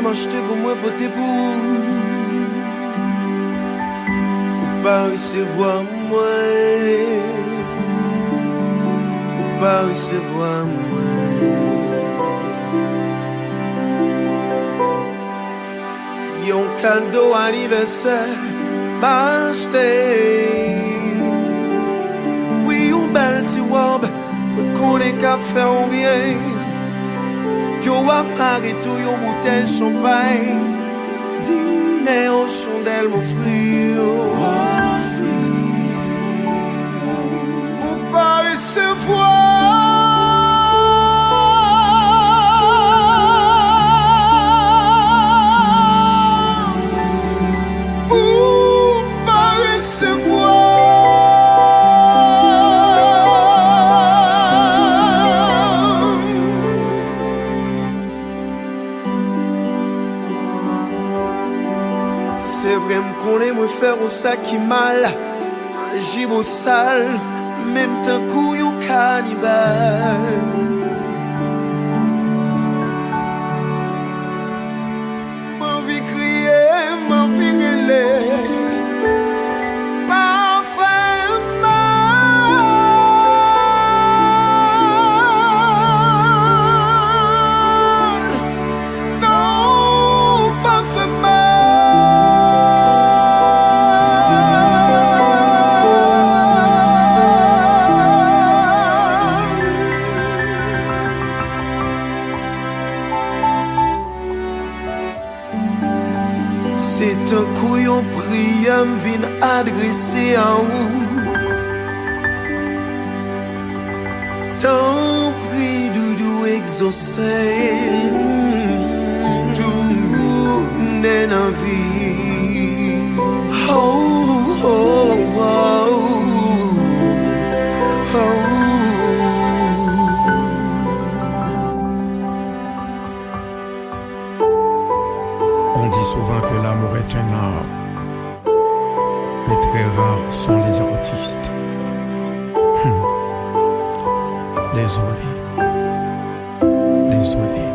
m'acheter pour moi porter pour ou pas recevoir moi, ou pas recevoir moi. Yon cadeau anniversaire m'acheter. Oui, yon bel ti robe, reconnais qu'à faire un bien. Yo a maré tout yon bouteille champagne. Dîner en chandelle mon frère. Ou pas recevoir. C'est vrai m'connaît moi faire au sac qui mal, j'y au sale, même tant couillon cannibale. M'envie crier, m'envie gueuler. C'est un couillon priant vin adresser à vous. Tant prie doudou exaucé. Tout n'est en vie. Oh, oh, oh, oh. On dit souvent que l'amour est un art, mais très rares sont les artistes. Désolé, désolé.